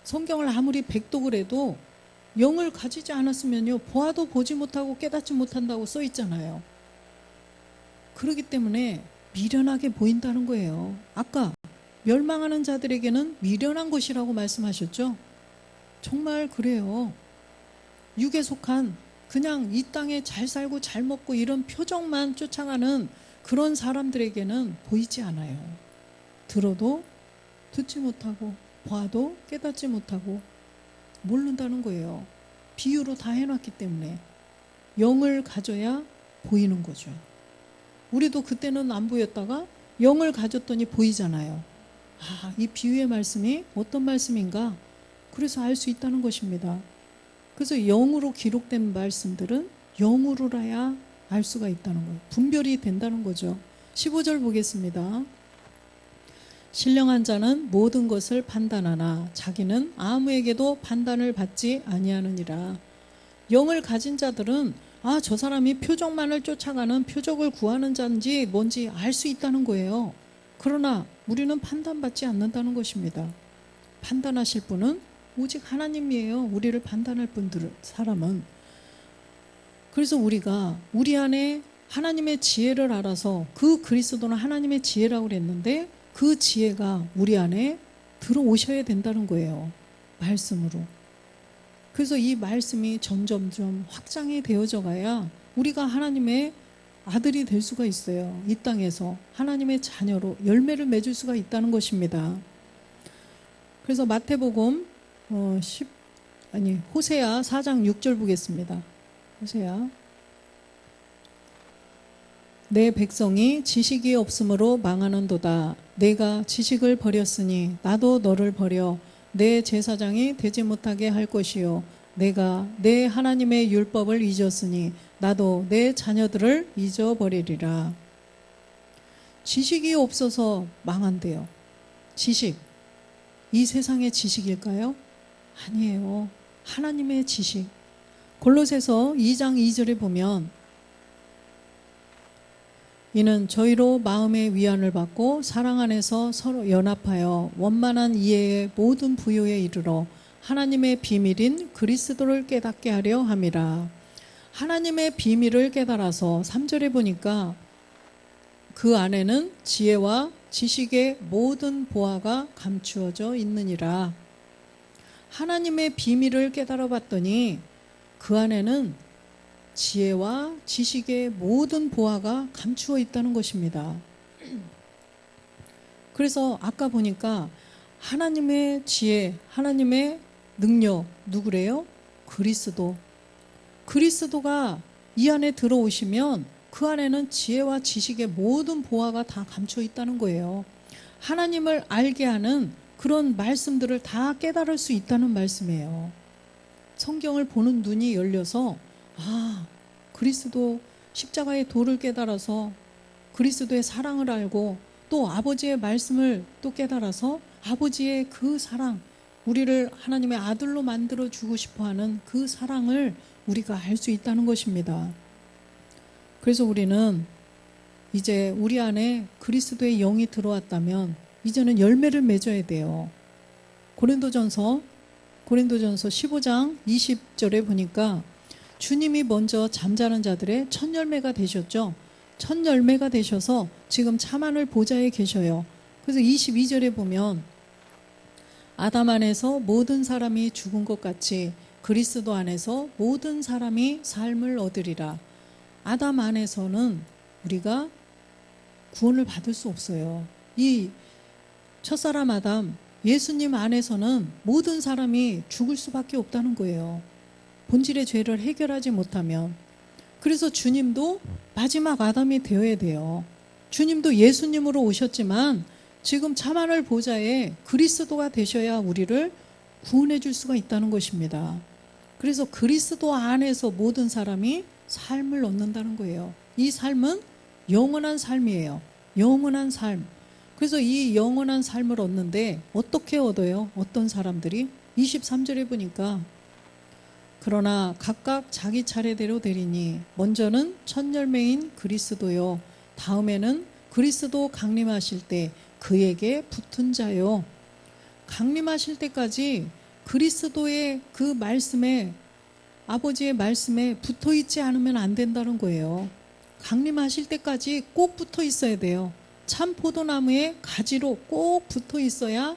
Speaker 1: 성경을 아무리 백독을 해도 영을 가지지 않았으면요, 보아도 보지 못하고 깨닫지 못한다고 써 있잖아요. 그렇기 때문에 미련하게 보인다는 거예요. 아까 멸망하는 자들에게는 미련한 것이라고 말씀하셨죠? 정말 그래요. 육에 속한, 그냥 이 땅에 잘 살고 잘 먹고 이런 표적만 쫓아가는 그런 사람들에게는 보이지 않아요. 들어도 듣지 못하고 봐도 깨닫지 못하고 모른다는 거예요. 비유로 다 해놨기 때문에. 영을 가져야 보이는 거죠. 우리도 그때는 안 보였다가 영을 가졌더니 보이잖아요. 아, 이 비유의 말씀이 어떤 말씀인가? 그래서 알 수 있다는 것입니다. 그래서 영으로 기록된 말씀들은 영으로라야 알 수가 있다는 거예요. 분별이 된다는 거죠. 15절 보겠습니다. 신령한 자는 모든 것을 판단하나 자기는 아무에게도 판단을 받지 아니하느니라. 영을 가진 자들은 저 사람이 표적만을 쫓아가는, 표적을 구하는 자인지 뭔지 알 수 있다는 거예요. 그러나 우리는 판단받지 않는다는 것입니다. 판단하실 분은 오직 하나님이에요. 우리를 판단할 사람은. 그래서 우리가 우리 안에 하나님의 지혜를 알아서, 그 그리스도는 하나님의 지혜라고 그랬는데 그 지혜가 우리 안에 들어오셔야 된다는 거예요. 말씀으로. 그래서 이 말씀이 점점점 확장이 되어져 가야 우리가 하나님의 아들이 될 수가 있어요. 이 땅에서 하나님의 자녀로 열매를 맺을 수가 있다는 것입니다. 그래서 마태복음 호세아 4장 6절 보겠습니다. 호세아. 내 백성이 지식이 없으므로 망하는도다. 내가 지식을 버렸으니 나도 너를 버려 내 제사장이 되지 못하게 할 것이요 내가 내 하나님의 율법을 잊었으니 나도 내 자녀들을 잊어버리리라. 지식이 없어서 망한대요. 지식. 이 세상의 지식일까요? 아니에요. 하나님의 지식. 골로새서 2장 2절에 보면 이는 저희로 마음의 위안을 받고 사랑 안에서 서로 연합하여 원만한 이해의 모든 부요에 이르러 하나님의 비밀인 그리스도를 깨닫게 하려 함이라. 하나님의 비밀을 깨달아서 3절에 보니까 그 안에는 지혜와 지식의 모든 보화가 감추어져 있느니라. 하나님의 비밀을 깨달아 봤더니 그 안에는 지혜와 지식의 모든 보화가 감추어 있다는 것입니다. 그래서 아까 보니까 하나님의 지혜, 하나님의 능력, 누구래요? 그리스도. 그리스도가 이 안에 들어오시면 그 안에는 지혜와 지식의 모든 보화가 다 감춰 있다는 거예요. 하나님을 알게 하는 그런 말씀들을 다 깨달을 수 있다는 말씀이에요. 성경을 보는 눈이 열려서 그리스도 십자가의 도를 깨달아서 그리스도의 사랑을 알고 또 아버지의 말씀을 또 깨달아서 아버지의 그 사랑, 우리를 하나님의 아들로 만들어 주고 싶어하는 그 사랑을 우리가 알 수 있다는 것입니다. 그래서 우리는 이제 우리 안에 그리스도의 영이 들어왔다면 이제는 열매를 맺어야 돼요. 고린도전서 15장 20절에 보니까 주님이 먼저 잠자는 자들의 첫 열매가 되셨죠. 첫 열매가 되셔서 지금 참하늘 보좌에 계셔요. 그래서 22절에 보면 아담 안에서 모든 사람이 죽은 것 같이 그리스도 안에서 모든 사람이 삶을 얻으리라. 아담 안에서는 우리가 구원을 받을 수 없어요. 이 첫사람 아담, 예수님 안에서는 모든 사람이 죽을 수밖에 없다는 거예요. 본질의 죄를 해결하지 못하면. 그래서 주님도 마지막 아담이 되어야 돼요. 주님도 예수님으로 오셨지만 지금 참하늘 보좌에 그리스도가 되셔야 우리를 구원해 줄 수가 있다는 것입니다. 그래서 그리스도 안에서 모든 사람이 삶을 얻는다는 거예요. 이 삶은 영원한 삶이에요. 영원한 삶. 그래서 이 영원한 삶을 얻는데 어떻게 얻어요? 어떤 사람들이? 23절에 보니까 그러나 각각 자기 차례대로 되리니 먼저는 첫 열매인 그리스도요, 다음에는 그리스도 강림하실 때 그에게 붙은 자요. 강림하실 때까지 그리스도의 그 말씀에, 아버지의 말씀에 붙어 있지 않으면 안 된다는 거예요. 강림하실 때까지 꼭 붙어 있어야 돼요. 참 포도나무의 가지로 꼭 붙어 있어야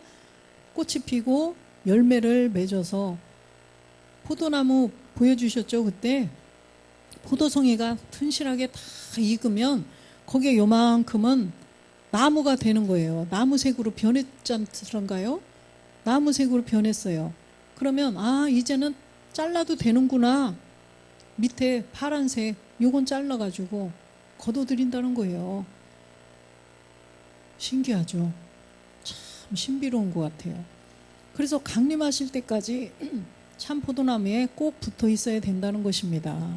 Speaker 1: 꽃이 피고 열매를 맺어서, 포도나무 보여주셨죠? 그때 포도송이가 튼실하게 다 익으면 거기에 요만큼은 나무가 되는 거예요. 나무색으로 변했잖아요. 나무색으로 변했어요. 그러면 이제는 잘라도 되는구나. 밑에 파란색 요건 잘라가지고 걷어들인다는 거예요. 신기하죠? 참 신비로운 것 같아요. 그래서 강림하실 때까지 참 포도나무에 꼭 붙어 있어야 된다는 것입니다.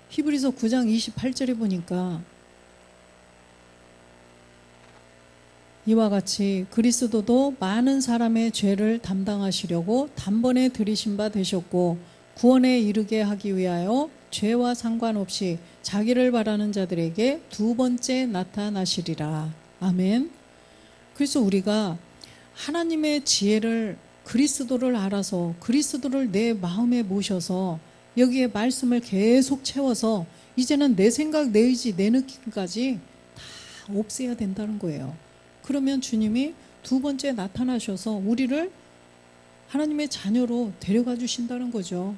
Speaker 1: 히브리서 9장 28절에 보니까 이와 같이 그리스도도 많은 사람의 죄를 담당하시려고 단번에 들이신 바 되셨고 구원에 이르게 하기 위하여 죄와 상관없이 자기를 바라는 자들에게 두 번째 나타나시리라. 아멘. 그래서 우리가 하나님의 지혜를, 그리스도를 알아서 그리스도를 내 마음에 모셔서 여기에 말씀을 계속 채워서 이제는 내 생각, 내 의지, 내 느낌까지 다 없애야 된다는 거예요. 그러면 주님이 두 번째 나타나셔서 우리를 하나님의 자녀로 데려가 주신다는 거죠.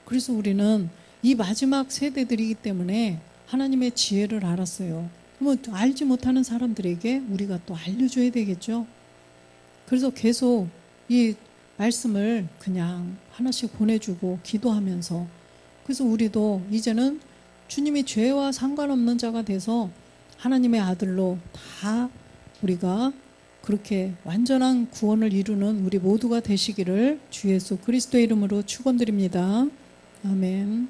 Speaker 1: 그래서 우리는 이 마지막 세대들이기 때문에 하나님의 지혜를 알았어요. 그러면 알지 못하는 사람들에게 우리가 또 알려줘야 되겠죠. 그래서 계속 이 말씀을 그냥 하나씩 보내주고 기도하면서, 그래서 우리도 이제는 주님이 죄와 상관없는 자가 돼서 하나님의 아들로 다 우리가 그렇게 완전한 구원을 이루는 우리 모두가 되시기를 주 예수 그리스도의 이름으로 축원드립니다. 아멘.